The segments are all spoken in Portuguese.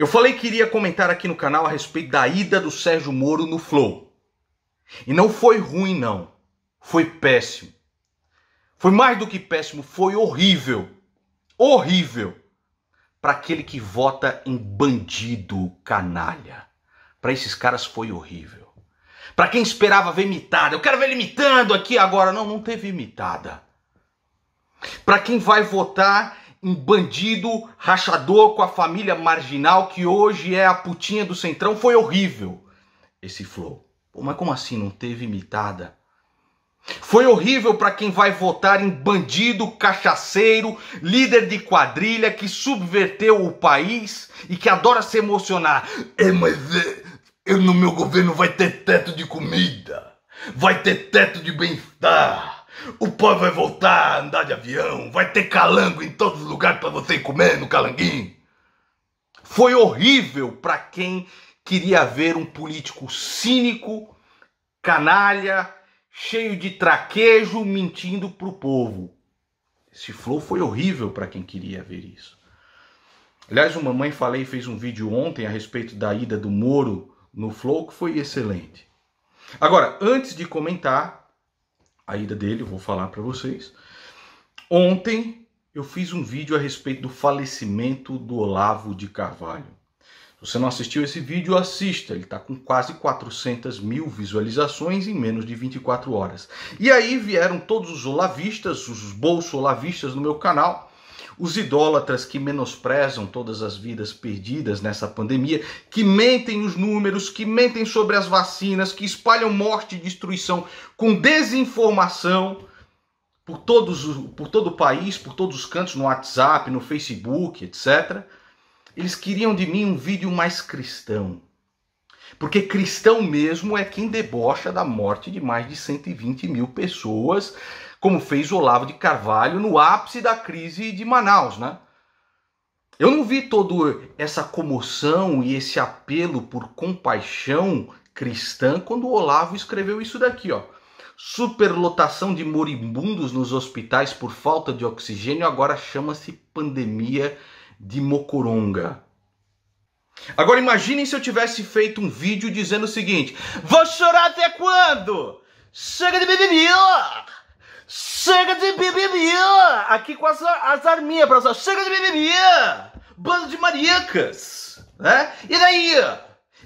Eu falei que iria comentar aqui no canal a respeito da ida do Sérgio Moro no Flow. E não foi ruim, não. Foi péssimo. Foi mais do que péssimo, foi horrível. Horrível. Para aquele que vota em bandido canalha. Para esses caras foi horrível. Para quem esperava ver imitada. Eu quero ver ele imitando aqui agora. Não, não teve imitada. Para quem vai votar em bandido rachador com a família marginal, que hoje é a putinha do Centrão, foi horrível esse Flow. Pô, mas como assim não teve imitada? Foi horrível para quem vai votar em bandido, cachaceiro, líder de quadrilha que subverteu o país e que adora se emocionar. No meu governo vai ter teto de comida, vai ter teto de bem-estar. O povo vai voltar a andar de avião, vai ter calango em todos os lugares para você ir comer no calanguinho. Foi horrível para quem queria ver um político cínico, canalha, cheio de traquejo, mentindo pro povo. Esse Flow foi horrível para quem queria ver isso. Aliás, o Mamãe Falei fez um vídeo ontem a respeito da ida do Moro no Flow, que foi excelente. Agora, antes de comentar a ida dele, eu vou falar para vocês. Ontem eu fiz um vídeo a respeito do falecimento do Olavo de Carvalho. Se você não assistiu esse vídeo, assista. Ele está com quase 400 mil visualizações em menos de 24 horas. E aí vieram todos os olavistas, os bolso-olavistas no meu canal, os idólatras que menosprezam todas as vidas perdidas nessa pandemia, que mentem os números, que mentem sobre as vacinas, que espalham morte e destruição com desinformação por todo o país, por todos os cantos, no WhatsApp, no Facebook, etc. Eles queriam de mim um vídeo mais cristão. Porque cristão mesmo é quem debocha da morte de mais de 120 mil pessoas, como fez Olavo de Carvalho no ápice da crise de Manaus, né? Eu não vi toda essa comoção e esse apelo por compaixão cristã quando o Olavo escreveu isso daqui, ó. Superlotação de moribundos nos hospitais por falta de oxigênio agora chama-se pandemia de Mocoronga. Agora imaginem se eu tivesse feito um vídeo dizendo o seguinte: vou chorar até quando? Chega de BBB! Chega de BBB! Aqui com as arminhas pra você. Chega de BBB! Bando de maricas! Né? E daí?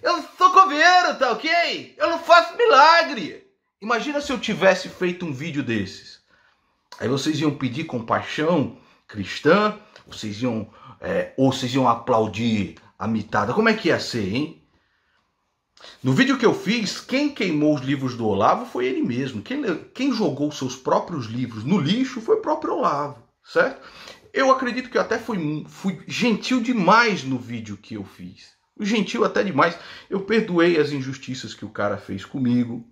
Eu sou coveiro, tá ok? Eu não faço milagre! Imagina se eu tivesse feito um vídeo desses. Aí vocês iam pedir compaixão cristã, vocês iam aplaudir a mitada. Como é que ia ser, hein? No vídeo que eu fiz, quem queimou os livros do Olavo foi ele mesmo. Quem jogou seus próprios livros no lixo foi o próprio Olavo, certo? Eu acredito que eu até fui gentil demais no vídeo que eu fiz. Gentil até demais. Eu perdoei as injustiças que o cara fez comigo.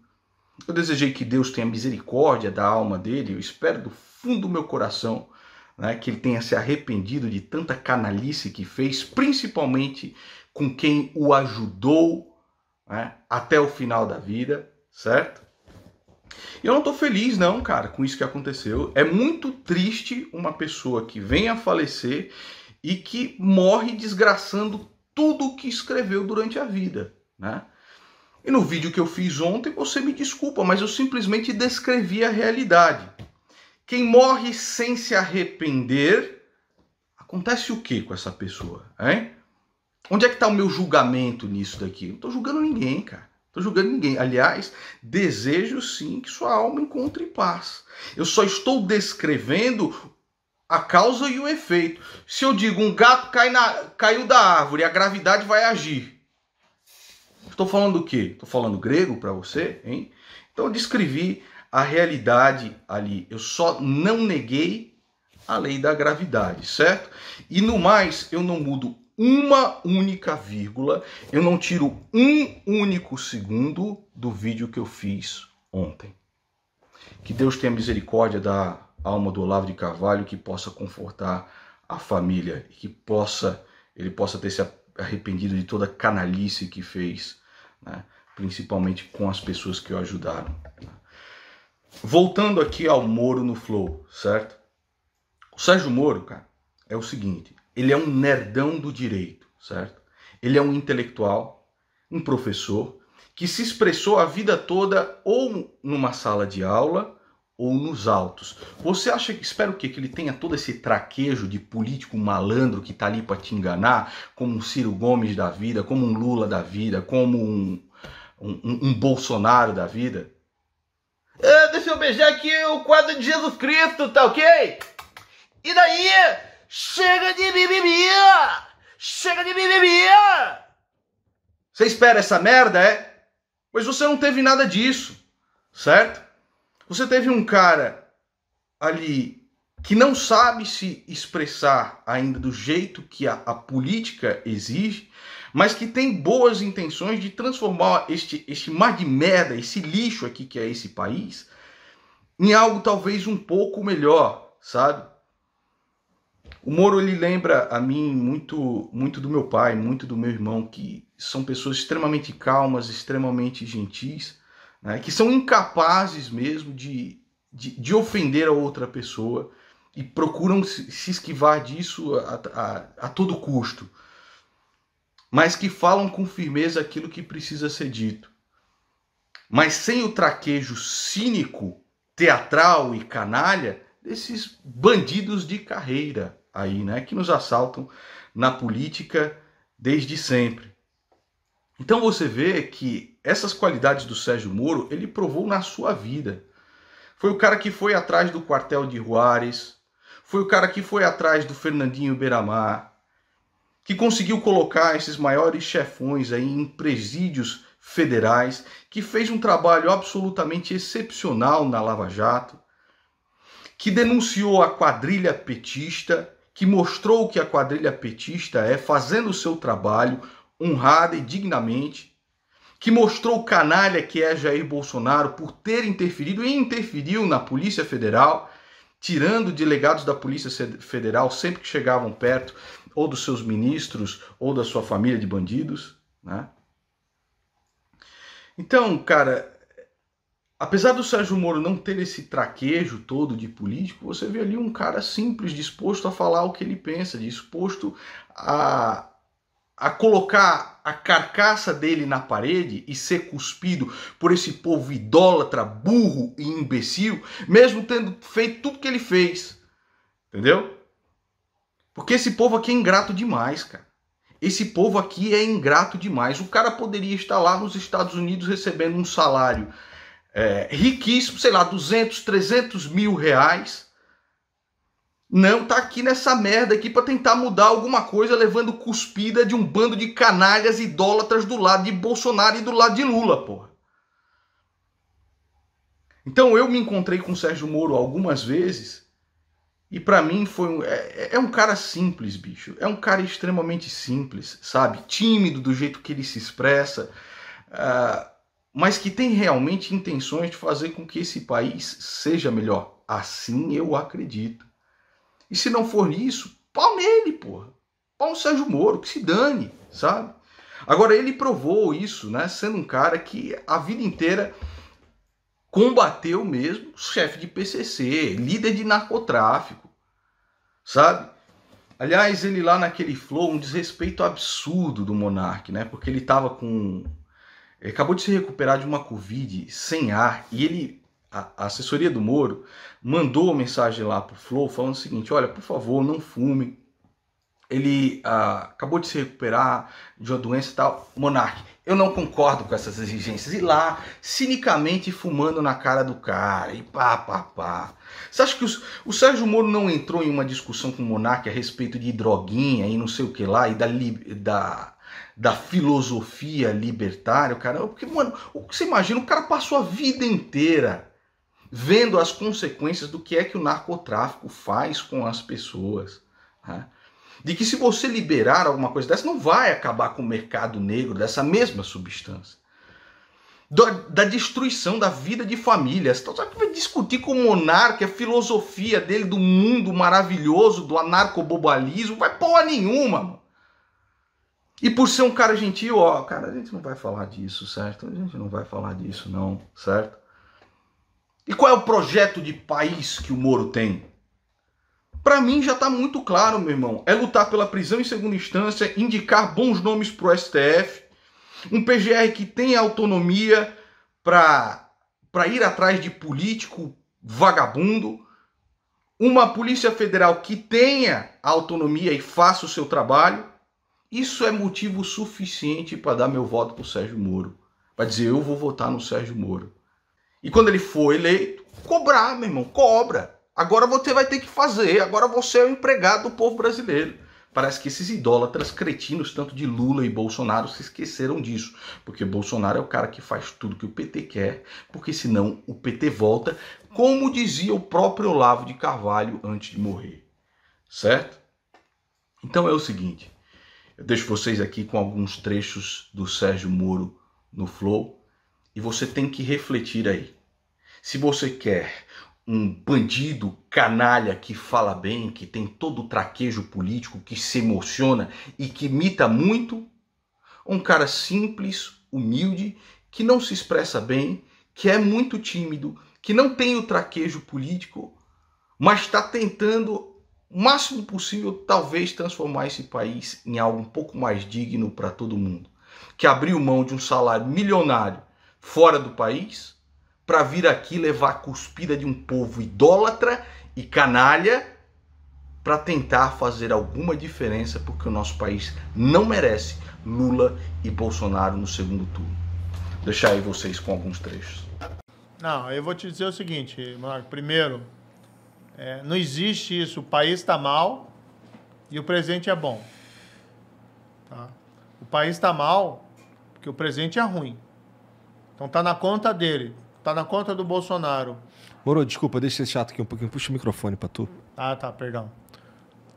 Eu desejei que Deus tenha misericórdia da alma dele. Eu espero do fundo do meu coração, né, que ele tenha se arrependido de tanta canalice que fez, principalmente com quem o ajudou, né, até o final da vida, certo? Eu não tô feliz não, cara, com isso que aconteceu. É muito triste uma pessoa que vem a falecer e que morre desgraçando tudo o que escreveu durante a vida, né? E no vídeo que eu fiz ontem, você me desculpa, mas eu simplesmente descrevi a realidade. Quem morre sem se arrepender, acontece o que com essa pessoa, hein? Onde é que está o meu julgamento nisso daqui? Não estou julgando ninguém, cara. Estou julgando ninguém. Aliás, desejo sim que sua alma encontre paz. Eu só estou descrevendo a causa e o efeito. Se eu digo um gato caiu da árvore, a gravidade vai agir. Estou falando do quê? Estou falando grego para você, hein? Então eu descrevi a realidade ali. Eu só não neguei a lei da gravidade, certo? E no mais, eu não mudo uma única vírgula, eu não tiro um único segundo do vídeo que eu fiz ontem. Que Deus tenha misericórdia da alma do Olavo de Carvalho, que possa confortar a família, e que ele possa ter se arrependido de toda a canalice que fez, né? Principalmente com as pessoas que o ajudaram. Voltando aqui ao Moro no Flow, certo? O Sérgio Moro, cara, é o seguinte, ele é um nerdão do direito, certo? Ele é um intelectual, um professor, que se expressou a vida toda ou numa sala de aula ou nos autos. Você acha que, espera o quê? Que ele tenha todo esse traquejo de político malandro que tá ali para te enganar, como um Ciro Gomes da vida, como um Lula da vida, como um Bolsonaro da vida? Deixa eu beijar aqui o quadro de Jesus Cristo, tá ok? E daí? Chega de mimimi! Chega de mimimi! Você espera essa merda, é? Pois você não teve nada disso, certo? Você teve um cara ali que não sabe se expressar ainda do jeito que a política exige, mas que tem boas intenções de transformar este mar de merda, esse lixo aqui que é esse país, em algo talvez um pouco melhor, sabe? O Moro, ele lembra a mim muito do meu pai, muito do meu irmão, que são pessoas extremamente calmas, extremamente gentis, né, que são incapazes mesmo de ofender a outra pessoa e procuram se esquivar disso a todo custo, mas que falam com firmeza aquilo que precisa ser dito, mas sem o traquejo cínico, teatral e canalha desses bandidos de carreira aí, né, que nos assaltam na política desde sempre. Então você vê que essas qualidades do Sérgio Moro, ele provou na sua vida. Foi o cara que foi atrás do quartel de Juárez, foi o cara que foi atrás do Fernandinho Beiramar, que conseguiu colocar esses maiores chefões aí em presídios federais, que fez um trabalho absolutamente excepcional na Lava Jato, que denunciou a quadrilha petista, que mostrou que a quadrilha petista é, fazendo o seu trabalho honrada e dignamente, que mostrou o canalha que é Jair Bolsonaro por ter interferido e interferiu na Polícia Federal, tirando delegados da Polícia Federal sempre que chegavam perto, ou dos seus ministros, ou da sua família de bandidos, né? Então, cara, apesar do Sérgio Moro não ter esse traquejo todo de político, você vê ali um cara simples, disposto a falar o que ele pensa, disposto a colocar a carcaça dele na parede e ser cuspido por esse povo idólatra, burro e imbecil, mesmo tendo feito tudo que ele fez. Entendeu? Porque esse povo aqui é ingrato demais, cara. Esse povo aqui é ingrato demais. O cara poderia estar lá nos Estados Unidos recebendo um salário riquíssimo, sei lá, 200, 300 mil reais. Não tá aqui nessa merda aqui para tentar mudar alguma coisa, levando cuspida de um bando de canalhas idólatras do lado de Bolsonaro e do lado de Lula, porra. Então eu me encontrei com o Sérgio Moro algumas vezes e para mim foi um cara simples, bicho. É um cara extremamente simples, sabe? Tímido do jeito que ele se expressa, mas que tem realmente intenções de fazer com que esse país seja melhor. Assim eu acredito. E se não for isso, pau nele, porra. Pau no Sérgio Moro, que se dane, sabe? Agora, ele provou isso, né? Sendo um cara que a vida inteira combateu mesmo chefe de PCC, líder de narcotráfico, sabe? Aliás, ele lá naquele flow, um desrespeito absurdo do Monark, né? Porque ele tava com... Ele acabou de se recuperar de uma Covid sem ar e ele... A assessoria do Moro mandou uma mensagem lá pro Flow falando o seguinte: olha, por favor, não fume. Ele acabou de se recuperar de uma doença e tal. Monark, eu não concordo com essas exigências. E lá, cinicamente fumando na cara do cara. E pá. Você acha que o Sérgio Moro não entrou em uma discussão com o Monark a respeito de droguinha e não sei o que lá, e da filosofia libertária, cara? Porque, mano, o que você imagina? O cara passou a vida inteira vendo as consequências do que é que o narcotráfico faz com as pessoas, né? De que se você liberar alguma coisa dessa, não vai acabar com o mercado negro dessa mesma substância. Da destruição da vida de famílias. Então, você vai discutir com o monarca a filosofia dele do mundo maravilhoso, do anarcobobalismo, vai porra nenhuma, mano. E por ser um cara gentil, ó, cara, a gente não vai falar disso, certo? A gente não vai falar disso, não, certo? E qual é o projeto de país que o Moro tem? Para mim já está muito claro, meu irmão. É lutar pela prisão em segunda instância, indicar bons nomes para o STF, um PGR que tenha autonomia para ir atrás de político vagabundo, uma Polícia Federal que tenha autonomia e faça o seu trabalho. Isso é motivo suficiente para dar meu voto para o Sérgio Moro. Para dizer, eu vou votar no Sérgio Moro. E quando ele for eleito, cobrar, meu irmão, cobra. Agora você vai ter que fazer, agora você é o empregado do povo brasileiro. Parece que esses idólatras cretinos, tanto de Lula e Bolsonaro, se esqueceram disso. Porque Bolsonaro é o cara que faz tudo que o PT quer, porque senão o PT volta, como dizia o próprio Olavo de Carvalho antes de morrer. Certo? Então é o seguinte, eu deixo vocês aqui com alguns trechos do Sérgio Moro no Flow, e você tem que refletir aí. Se você quer um bandido canalha que fala bem, que tem todo o traquejo político, que se emociona e que imita muito, um cara simples, humilde, que não se expressa bem, que é muito tímido, que não tem o traquejo político, mas está tentando o máximo possível talvez transformar esse país em algo um pouco mais digno para todo mundo, que abriu mão de um salário milionário fora do país para vir aqui levar a cuspida de um povo idólatra e canalha para tentar fazer alguma diferença, porque o nosso país não merece Lula e Bolsonaro no segundo turno. Deixar aí vocês com alguns trechos. Não, eu vou te dizer o seguinte, Marco. Primeiro, não existe isso. O país está mal e o presidente é bom. Tá? O país está mal porque o presidente é ruim. Então tá na conta dele. Tá na conta do Bolsonaro. Moro, desculpa, deixa esse chato aqui um pouquinho. Puxa o microfone pra tu. Ah, tá, perdão.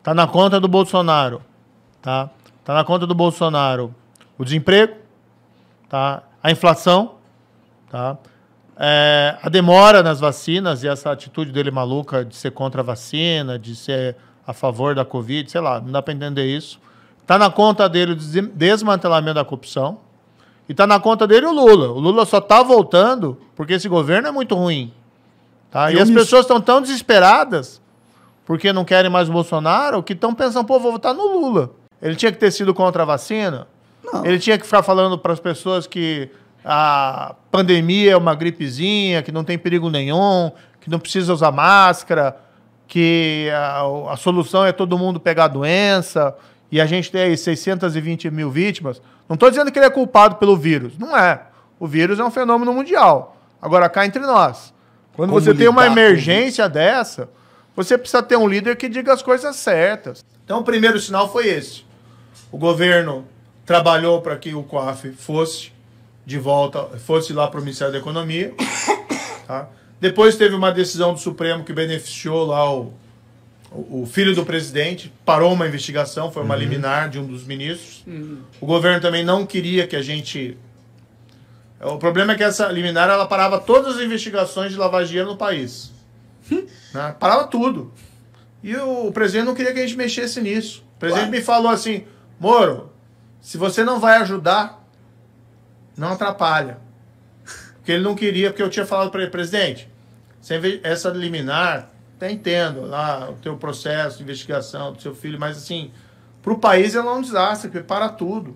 Tá na conta do Bolsonaro. Tá? Tá na conta do Bolsonaro o desemprego, tá? A inflação, tá? A demora nas vacinas e essa atitude dele maluca de ser contra a vacina, de ser a favor da Covid, sei lá, não dá para entender isso. Tá na conta dele o desmantelamento da corrupção. E tá na conta dele o Lula. O Lula só tá voltando porque esse governo é muito ruim. Tá? E as pessoas estão tão desesperadas porque não querem mais o Bolsonaro que estão pensando, pô, vou votar no Lula. Ele tinha que ter sido contra a vacina? Não. Ele tinha que ficar falando para as pessoas que a pandemia é uma gripezinha, que não tem perigo nenhum, que não precisa usar máscara, que a solução é todo mundo pegar a doença, e a gente tem aí 620 mil vítimas. Não estou dizendo que ele é culpado pelo vírus. Não é. O vírus é um fenômeno mundial. Agora, cá entre nós, quando você tem uma emergência dessa, você precisa ter um líder que diga as coisas certas. Então, o primeiro sinal foi esse. O governo trabalhou para que o COAF fosse de volta, fosse lá para o Ministério da Economia. Tá? Depois teve uma decisão do Supremo que beneficiou lá o filho do presidente, parou uma investigação, foi uma liminar de um dos ministros. O governo também não queria que a gente... O problema é que essa liminar, ela parava todas as investigações de lavagem de dinheiro no país. Né? Parava tudo. E o presidente não queria que a gente mexesse nisso. O presidente me falou assim, Moro, se você não vai ajudar, não atrapalha. Porque ele não queria, porque eu tinha falado para ele, presidente, essa liminar... Até entendo lá o teu processo de investigação do seu filho, mas assim, para o país ela é um desastre, porque para tudo.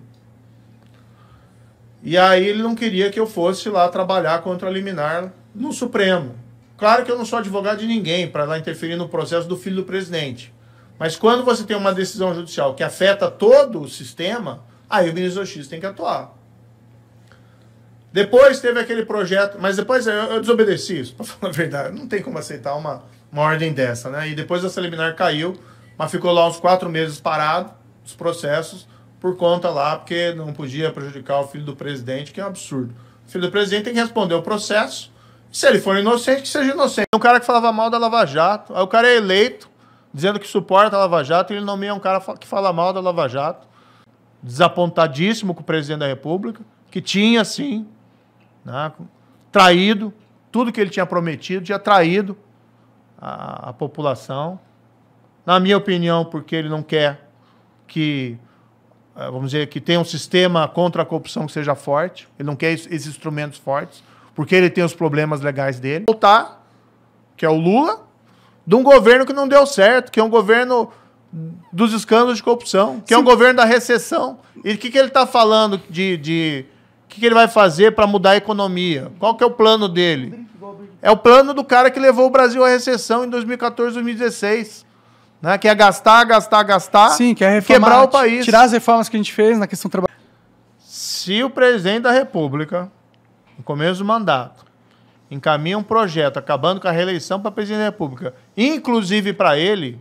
E aí ele não queria que eu fosse lá trabalhar contra a liminar no Supremo. Claro que eu não sou advogado de ninguém para lá interferir no processo do filho do presidente. Mas quando você tem uma decisão judicial que afeta todo o sistema, aí o ministro X tem que atuar. Depois teve aquele projeto, mas depois eu desobedeci isso, para falar a verdade. Não tem como aceitar uma ordem dessa, né? E depois essa liminar caiu, mas ficou lá uns 4 meses parado, os processos, por conta lá, porque não podia prejudicar o filho do presidente, que é um absurdo. O filho do presidente tem que responder o processo, se ele for inocente, que seja inocente. Um cara que falava mal da Lava Jato, aí o cara é eleito, dizendo que suporta a Lava Jato, e ele nomeia um cara que fala mal da Lava Jato, desapontadíssimo com o presidente da República, que tinha, sim, né, traído, tudo que ele tinha prometido, tinha traído a população, na minha opinião, porque ele não quer que, vamos dizer, que tenha um sistema contra a corrupção que seja forte, ele não quer esses instrumentos fortes, porque ele tem os problemas legais dele. Voltar, que é o Lula, de um governo que não deu certo, que é um governo dos escândalos de corrupção, que é um governo da recessão. E o que ele está falando o que ele vai fazer para mudar a economia? Qual que é o plano dele? É o plano do cara que levou o Brasil à recessão em 2014, 2016. Né? Que é gastar. Sim, que é reformar, quebrar o país. Tirar as reformas que a gente fez na questão trabalhista. Se o presidente da República, no começo do mandato, encaminha um projeto acabando com a reeleição para presidente da República, inclusive para ele,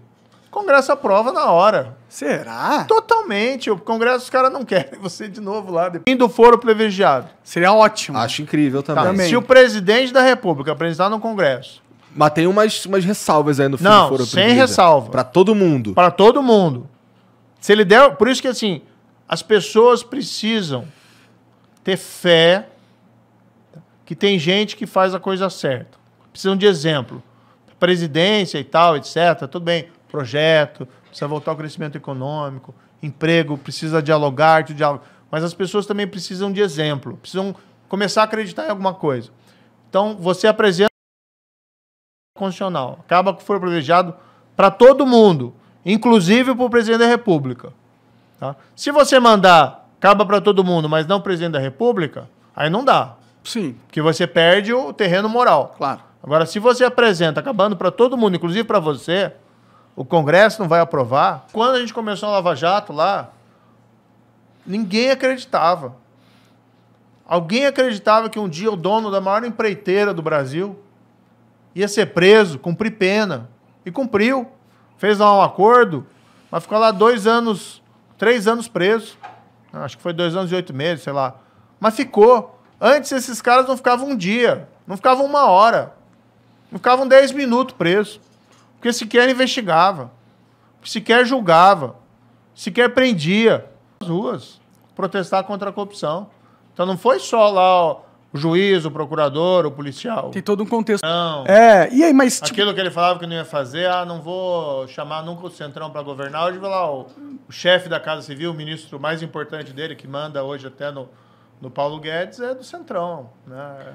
o Congresso aprova na hora. Será? Totalmente. O Congresso, os caras não querem você de novo lá. Fim do foro privilegiado. Seria ótimo. Acho incrível Tá, também. se o presidente da República apresentar no Congresso... Mas tem umas ressalvas aí no fim do Não, foro sem privilegiado. ressalva. Pra todo mundo. Para todo mundo. Se ele der... Por isso que, assim, as pessoas precisam ter fé que tem gente que faz a coisa certa. Precisam de exemplo. Presidência e tal, etc. Tudo bem. Projeto, precisa voltar ao crescimento econômico, emprego, precisa dialogar, mas as pessoas também precisam de exemplo, precisam começar a acreditar em alguma coisa. Então, você apresenta o constitucional, acaba com o foro privilegiado para todo mundo, inclusive para o presidente da República. Tá? Se você mandar, acaba para todo mundo, mas não o presidente da República, aí não dá, Sim, porque você perde o terreno moral. claro. Agora, se você apresenta acabando para todo mundo, inclusive para você, o Congresso não vai aprovar. Quando a gente começou a Lava Jato lá, ninguém acreditava. Alguém acreditava que um dia o dono da maior empreiteira do Brasil ia ser preso, cumprir pena. E cumpriu. Fez lá um acordo, mas ficou lá 3 anos preso. Acho que foi 2 anos e 8 meses, sei lá. Mas ficou. Antes esses caras não ficavam um dia, não ficavam 1 hora, não ficavam 10 minutos presos. Porque sequer investigava, sequer julgava, sequer prendia. As ruas, protestar contra a corrupção. Então não foi só lá o juiz, o procurador, o policial. Tem todo um contexto. Não. E aí, mas... tipo, Aquilo que ele falava que não ia fazer, não vou chamar nunca o Centrão para governar. Hoje vai lá o chefe da Casa Civil, o ministro mais importante dele, que manda hoje até no Paulo Guedes, é do Centrão. Né?